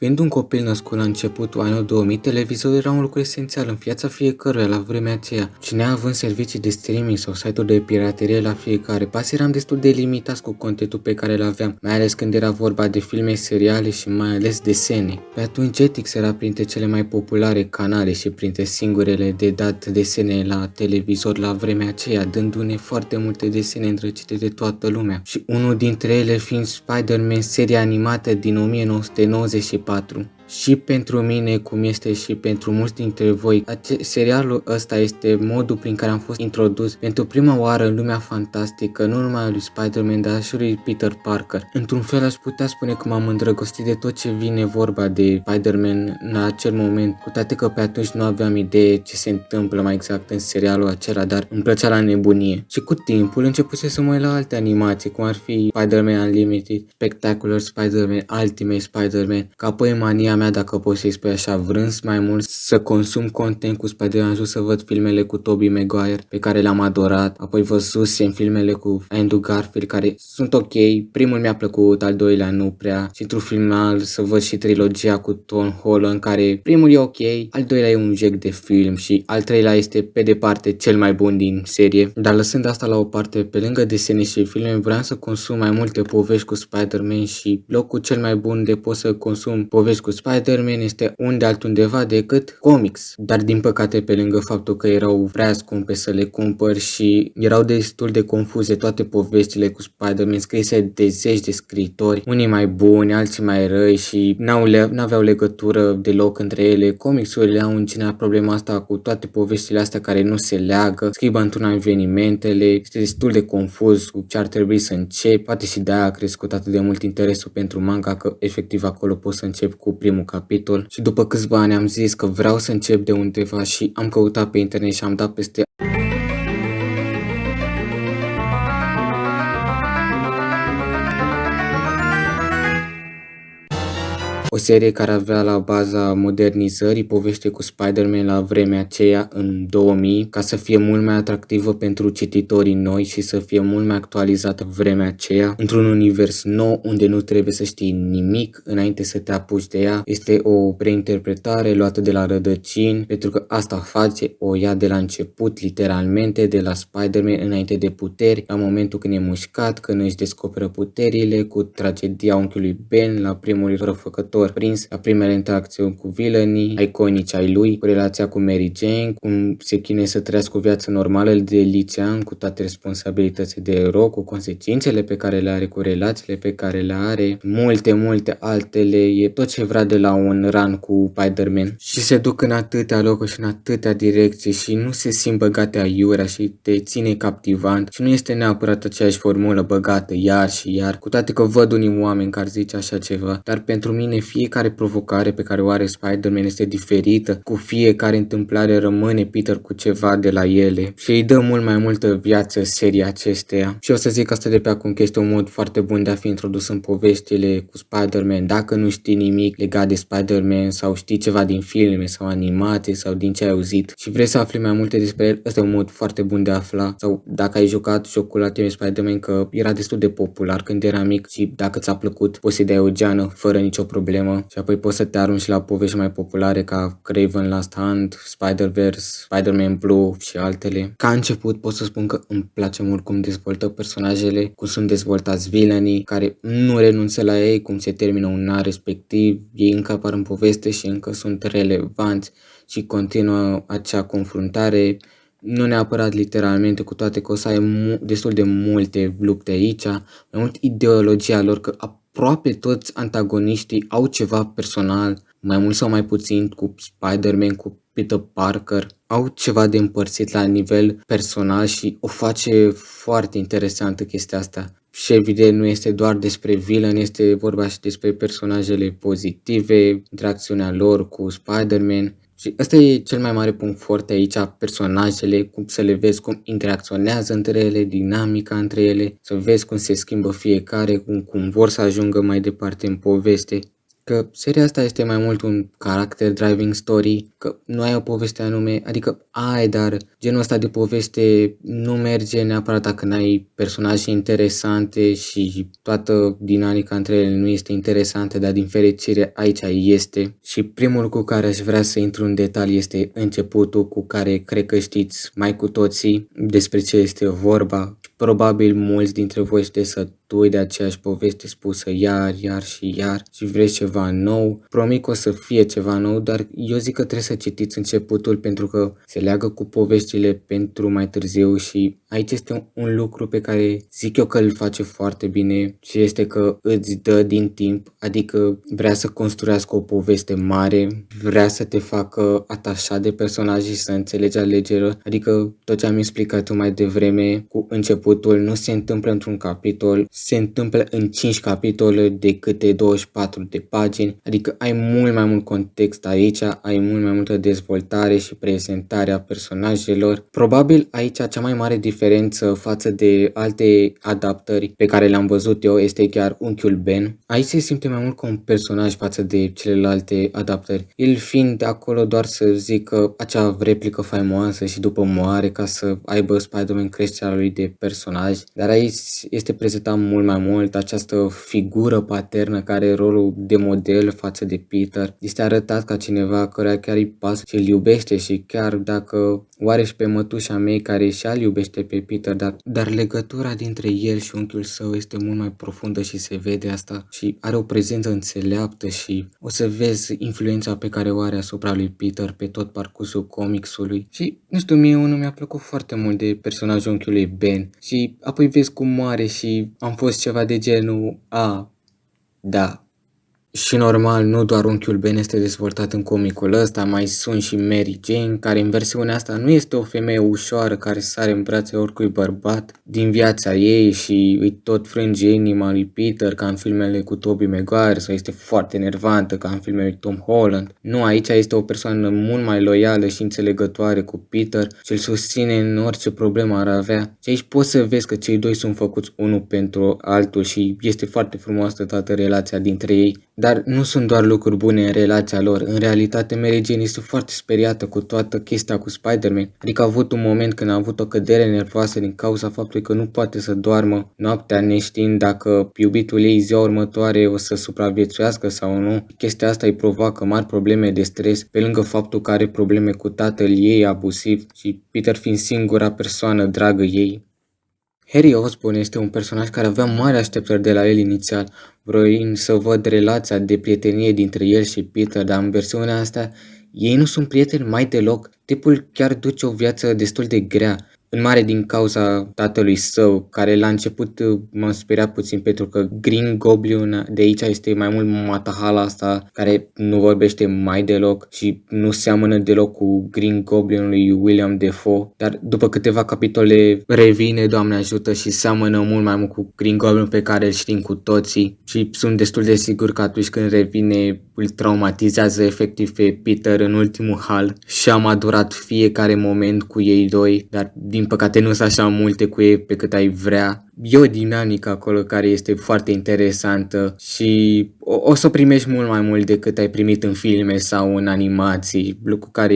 Fiind un copil născut la începutul anilor 2000, televizorul era un lucru esențial în viața fiecăruia la vremea aceea și neavând servicii de streaming sau site-uri de piraterie la fiecare pas, eram destul de limitați cu contentul pe care îl aveam, mai ales când era vorba de filme, seriale și mai ales desene. Pe atunci Jetix era printre cele mai populare canale și printre singurele de dat desene la televizor la vremea aceea, dându-ne foarte multe desene îndrăcite de toată lumea și unul dintre ele fiind Spider-Man, seria animată din 1994. Și pentru mine, cum este și pentru mulți dintre voi, serialul ăsta este modul prin care am fost introdus pentru prima oară în lumea fantastică, nu numai a lui Spider-Man, dar și lui Peter Parker. Într-un fel aș putea spune că m-am îndrăgostit de tot ce vine vorba de Spider-Man în acel moment, cu toate că pe atunci nu aveam idee ce se întâmplă mai exact în serialul acela, dar îmi plăcea la nebunie. Și cu timpul începuse să mă uit la alte animații, cum ar fi Spider-Man Unlimited, Spectacular Spider-Man, Ultimate Spider-Man, ca apoi mania mea, dacă pot să-i spui așa, vrând mai mult să consum content cu Spider-Man, am ajuns să văd filmele cu Tobey Maguire, pe care le-am adorat, apoi văzusem filmele cu Andrew Garfield, care sunt ok, primul mi-a plăcut, al doilea nu prea, și într-un final să văd și trilogia cu Tom Holland, care primul e ok, al doilea e un jec de film și al treilea este pe departe cel mai bun din serie, dar lăsând asta la o parte, pe lângă desene și filme, vreau să consum mai multe povești cu Spider-Man și locul cel mai bun de pot să consum povești cu Spider-Man este unde altundeva decât comics. Dar din păcate, pe lângă faptul că erau prea scumpe să le cumpăr și erau destul de confuze toate poveștile cu Spider-Man scrise de zeci de scriitori, unii mai buni, alții mai răi și n-aveau legătură deloc între ele. Comicsurile au în general problema asta cu toate poveștile astea care nu se leagă, schimbă într-una evenimentele, este destul de confuz cu ce ar trebui să încep, poate și de-aia a crescut atât de mult interesul pentru manga, că efectiv acolo pot să încep cu primul capitol și după câțiva ani am zis că vreau să încep de undeva și am căutat pe internet și am dat peste o serie care avea la baza modernizării poveste cu Spider-Man la vremea aceea, în 2000, ca să fie mult mai atractivă pentru cititorii noi și să fie mult mai actualizată vremea aceea, într-un univers nou unde nu trebuie să știi nimic înainte să te apuci de ea. Este o reinterpretare luată de la rădăcini, pentru că asta face, o ia de la început, literalmente, de la Spider-Man înainte de puteri, la momentul când e mușcat, când își descoperă puterile, cu tragedia unchiului Ben, la primul răfăcător prins, la primele interacțiuni cu villainii iconici ai lui, cu relația cu Mary Jane, cum se chinuie să trăiască o viață normală de licean, cu toate responsabilitățile de ero, cu consecințele pe care le are, cu relațiile pe care le are, multe altele, e tot ce vrea de la un run cu Spider-Man. Și se duc în atâtea locuri și în atâtea direcții și nu se simt băgate aiurea și te ține captivant și nu este neapărat aceeași formulă băgată iar și iar, cu toate că văd unii oameni care zice așa ceva, dar pentru mine fiecare provocare pe care o are Spider-Man este diferită, cu fiecare întâmplare rămâne Peter cu ceva de la ele și îi dă mult mai multă viață seria acesteia. Și o să zic asta de pe acum că este un mod foarte bun de a fi introdus în poveștile cu Spider-Man. Dacă nu știi nimic legat de Spider-Man sau știi ceva din filme sau animații sau din ce ai auzit și vrei să afli mai multe despre el, ăsta e un mod foarte bun de a afla. Sau dacă ai jucat jocul Ultimate Spider-Man, că era destul de popular când era mic și dacă ți-a plăcut poți să-i dai o geană fără nicio problemă și apoi poți să te arunci la povești mai populare ca Kraven Last Hunt, Spider-Verse, Spider-Man Blue și altele. Ca început pot să spun că îmi place mult cum dezvoltă personajele, cum sunt dezvoltați villainii, care nu renunță la ei, cum se termină un an respectiv, ei încă apar în poveste și încă sunt relevanți și continuă acea confruntare, nu neapărat literalmente, cu toate că o să ai destul de multe lupte aici, mai mult ideologia lor, că aproape toți antagoniștii au ceva personal, mai mult sau mai puțin, cu Spider-Man, cu Peter Parker, au ceva de împărțit la nivel personal și o face foarte interesantă chestia asta. Și evident nu este doar despre villain, este vorba și despre personajele pozitive, interacțiunea lor cu Spider-Man. Și ăsta e cel mai mare punct forte aici, personajele, cum să le vezi cum interacționează între ele, dinamica între ele, să vezi cum se schimbă fiecare, cum vor să ajungă mai departe în poveste. că seria asta este mai mult un character driving story, că nu ai o poveste anume, adică ai, dar genul ăsta de poveste nu merge neapărat dacă n-ai personaje interesante și toată dinamica între ele nu este interesantă, dar din fericire aici este. Și primul lucru care aș vrea să intru în detalii este începutul, cu care cred că știți mai cu toții despre ce este vorba. Probabil mulți dintre voi sunteți sătui de aceeași poveste spusă iar și vreți ceva nou. Promit că o să fie ceva nou, dar eu zic că trebuie să citiți începutul pentru că se leagă cu poveștile pentru mai târziu și aici este un lucru pe care zic eu că îl face foarte bine și este că îți dă din timp, adică vrea să construiască o poveste mare, vrea să te facă atașat de personaje și să înțelegi alegerile, adică tot ce am explicat eu mai devreme cu începutul nu se întâmplă într-un capitol, se întâmplă în 5 capitole de câte 24 de pagini, adică ai mult mai mult context aici, ai mult mai multă dezvoltare și prezentare a personajelor. Probabil aici cea mai mare diferență față de alte adaptări pe care le-am văzut eu este chiar unchiul Ben. Aici se simte mai mult ca un personaj față de celelalte adaptări, el fiind acolo doar să zică acea replică faimoasă și după moare ca să aibă Spider-Man creșterea lui de personaj, dar aici este prezentat mult mai mult această figură paternă care are rolul de model față de Peter. Este arătat ca cineva căruia chiar îi pasă și îl iubește și chiar dacă oare și pe mătușa mea care și îl iubește pe Peter, dar legătura dintre el și unchiul său este mult mai profundă și se vede asta și are o prezență înțeleaptă și o să vezi influența pe care o are asupra lui Peter pe tot parcursul comicsului și nu știu, mie unul mi-a plăcut foarte mult de personajul unchiului Ben și apoi vezi cum moare și am fost ceva de genul, da. Și normal, nu doar unchiul Ben este dezvoltat în comicul ăsta, mai sunt și Mary Jane, care în versiunea asta nu este o femeie ușoară care sare în brațe oricui bărbat din viața ei și îi tot frânge inima lui Peter ca în filmele cu Tobey Maguire sau este foarte enervantă ca în filmele cu Tom Holland. Nu, aici este o persoană mult mai loială și înțelegătoare cu Peter și îl susține în orice problemă ar avea. Și aici poți să vezi că cei doi sunt făcuți unul pentru altul și este foarte frumoasă toată relația dintre ei. Dar nu sunt doar lucruri bune în relația lor. În realitate, Mary Jane este foarte speriată cu toată chestia cu Spider-Man. Adică a avut un moment când a avut o cădere nervoasă din cauza faptului că nu poate să doarmă noaptea neștiind dacă iubitul ei ziua următoare o să supraviețuiască sau nu. Chestia asta îi provoacă mari probleme de stres, pe lângă faptul că are probleme cu tatăl ei abusiv și Peter fiind singura persoană dragă ei. Harry Osborn este un personaj care avea mari așteptări de la el inițial, vroind să văd relația de prietenie dintre el și Peter, dar în versiunea asta ei nu sunt prieteni mai deloc. Tipul chiar duce o viață destul de grea, în mare din cauza tatălui său, care la început m-a speriat puțin pentru că Green Goblin de aici este mai mult matahala asta care nu vorbește mai deloc și nu seamănă deloc cu Green Goblin lui William Dafoe, dar după câteva capitole revine, Doamne ajută, și seamănă mult mai mult cu Green Goblin pe care îl știm cu toții și sunt destul de sigur că atunci când revine îl traumatizează efectiv pe Peter în ultimul hal și am adorat fiecare moment cu ei doi, dar din păcate nu sunt așa multe cu ei pe cât ai vrea. E o dinamică acolo care este foarte interesantă și o să primești mult mai mult decât ai primit în filme sau în animații, lucru care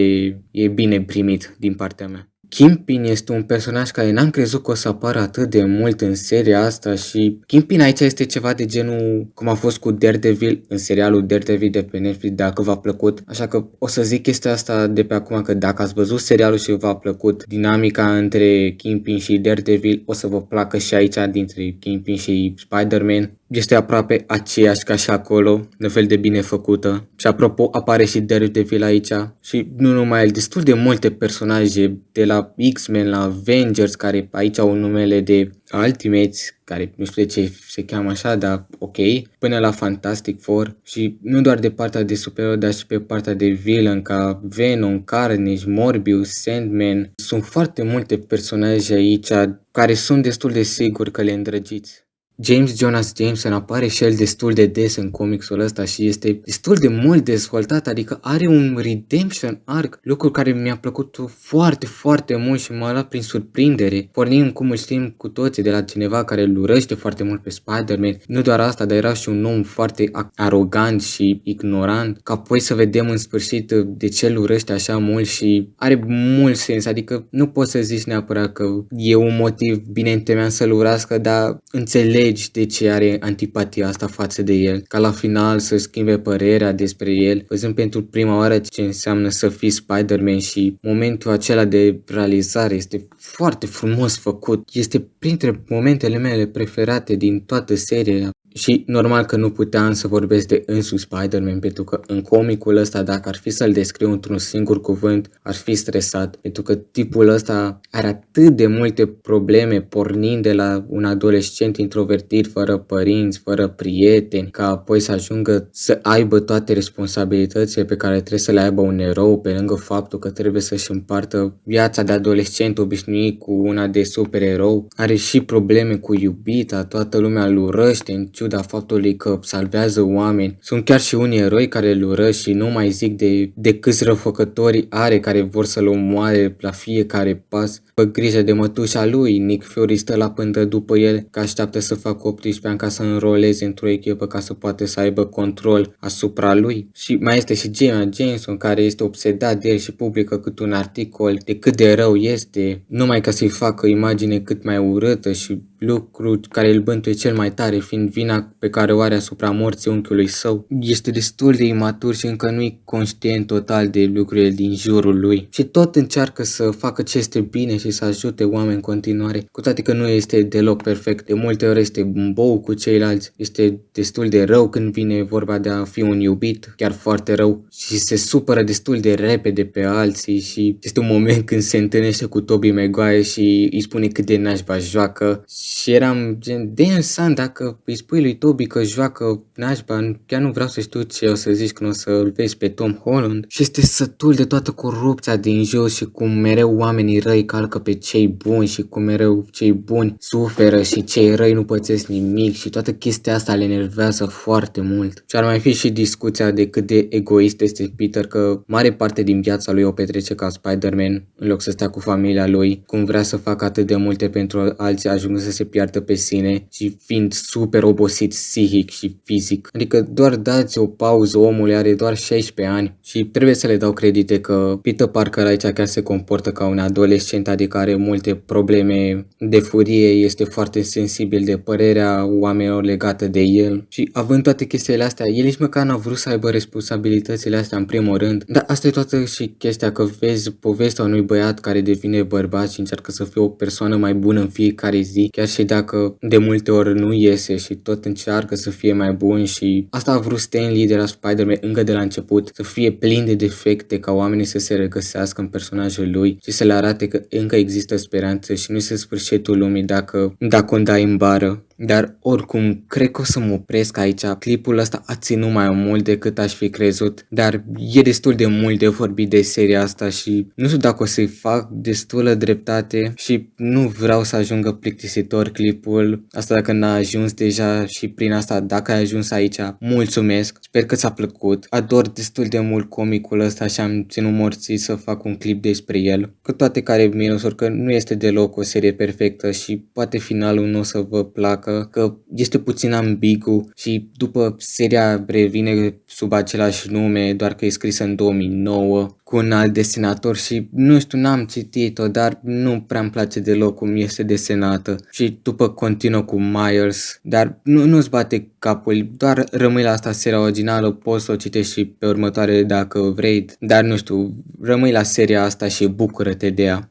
e bine primit din partea mea. Kingpin este un personaj care n-am crezut că o să apară atât de mult în seria asta și Kingpin aici este ceva de genul cum a fost cu Daredevil în serialul Daredevil de pe Netflix, dacă v-a plăcut. Așa că o să zic chestia asta de pe acum, că dacă ați văzut serialul și v-a plăcut dinamica între Kingpin și Daredevil, o să vă placă și aici dintre Kingpin și Spider-Man. Este aproape aceeași ca și acolo, la fel de bine făcută. Și apropo, apare și Daredevil aici și nu numai el, destul de multe personaje de la X-Men la Avengers, care aici au numele de Ultimates, care nu știu de ce se cheamă așa, dar ok, până la Fantastic Four și nu doar de partea de supereroi, dar și pe partea de villain ca Venom, Carnage, Morbius, Sandman. Sunt foarte multe personaje aici care sunt destul de siguri că le îndrăgiți. James Jonas Jameson apare și el destul de des în comicsul ăsta și este destul de mult dezvoltat, adică are un redemption arc, lucru care mi-a plăcut foarte, foarte mult și m-a luat prin surprindere. Pornim, cum îl știm cu toții, de la cineva care îl urăște foarte mult pe Spider-Man, nu doar asta, dar era și un om foarte arogant și ignorant, ca apoi să vedem în sfârșit de ce îl urăște așa mult și are mult sens, adică nu poți să zici neapărat că e un motiv bine întemeiat să-l urască, dar înțelegi de ce are antipatia asta față de el, ca la final să schimbe părerea despre el, văzând pentru prima oară ce înseamnă să fii Spider-Man și momentul acela de realizare este foarte frumos făcut, este printre momentele mele preferate din toată seria. Și normal că nu puteam să vorbesc de însuși Spider-Man, pentru că în comicul ăsta, dacă ar fi să-l descriu într-un singur cuvânt, ar fi stresat, pentru că tipul ăsta are atât de multe probleme, pornind de la un adolescent introvertit, fără părinți, fără prieteni, ca apoi să ajungă să aibă toate responsabilitățile pe care trebuie să le aibă un erou, pe lângă faptul că trebuie să-și împartă viața de adolescent obișnuit cu una de supererou. Are și probleme cu iubita, toată lumea îl urăște în ciuda faptului că salvează oameni. Sunt chiar și unii eroi care îl urăsc și nu mai zic de câți răufăcători are care vor să-l omoare la fiecare pas. Fă grijă de mătușa lui, Nick Fury stă la pândă după el, că așteaptă să facă 18 ani ca să înroleze într-o echipă ca să poată să aibă control asupra lui. Și mai este și Jenna Jameson, care este obsedat de el și publică cât un articol de cât de rău este, numai ca să-i facă imagine cât mai urâtă și lucru care îl bântuie cel mai tare, fiind vina pe care o are asupra morții unchiului său. Este destul de imatur și încă nu-i conștient total de lucrurile din jurul lui. Și tot încearcă să facă ce este bine și să ajute oameni în continuare, cu toate că nu este deloc perfect. De multe ori este un bou cu ceilalți, este destul de rău când vine vorba de a fi un iubit, chiar foarte rău, și se supără destul de repede pe alții și este un moment când se întâlnește cu Tobey Maguire și îi spune cât de nașpa joacă și eram gen, damn son, dacă îi spui lui Tobey că joacă nașpa, chiar nu vreau să știu ce o să zici când o să-l vezi pe Tom Holland. Și este sătul de toată corupția din jur și cum mereu oamenii răi calcă pe cei buni și cum mereu cei buni suferă și cei răi nu pățesc nimic și toată chestia asta le enervează foarte mult. Și ar mai fi și discuția de cât de egoist este Peter, că mare parte din viața lui o petrece ca Spider-Man în loc să stea cu familia lui, cum vrea să facă atât de multe pentru alții, ajungând să se piardă pe sine și fiind super obosit psihic și fizic. Adică doar dați o pauză, omul are doar 16 ani și trebuie să le dau credite că Peter Parker aici chiar se comportă ca un adolescent, adică are multe probleme de furie, este foarte sensibil de părerea oamenilor legată de el și având toate chestiile astea, el nici măcar n-a vrut să aibă responsabilitățile astea în primul rând, dar asta e toată și chestia, că vezi povestea unui băiat care devine bărbat și încearcă să fie o persoană mai bună în fiecare zi, chiar și dacă de multe ori nu iese și tot încearcă să fie mai bun. Și asta a vrut Stan Lee de la Spider-Man încă de la început, să fie plin de defecte, ca oamenii să se regăsească în personajul lui și să le arate că încă există speranță și nu este sfârșitul lumii dacă o dai în bară. Dar oricum, cred că o să mă opresc aici. Clipul ăsta a ținut mai mult decât aș fi crezut, dar e destul de mult de vorbit de seria asta și nu știu dacă o să-i fac destulă dreptate și nu vreau să ajungă plictisitor clipul. Asta dacă n-a ajuns deja și prin asta, dacă ai ajuns aici, mulțumesc. Sper că ți-a plăcut. Ador destul de mult comicul ăsta și am ținut morții să fac un clip despre el. Cu toate care minusuri, că nu este deloc o serie perfectă și poate finalul nu o să vă placă, că este puțin ambigu și după seria revine sub același nume, doar că e scrisă în 2009 cu un alt desenator și nu știu, n-am citit-o, dar nu prea-mi place deloc cum este desenată și după continuă cu Myers, dar nu-ți bate capul, doar rămâi la asta, seria originală, poți să o citești și pe următoarele dacă vrei, dar nu știu, rămâi la seria asta și bucură-te de ea.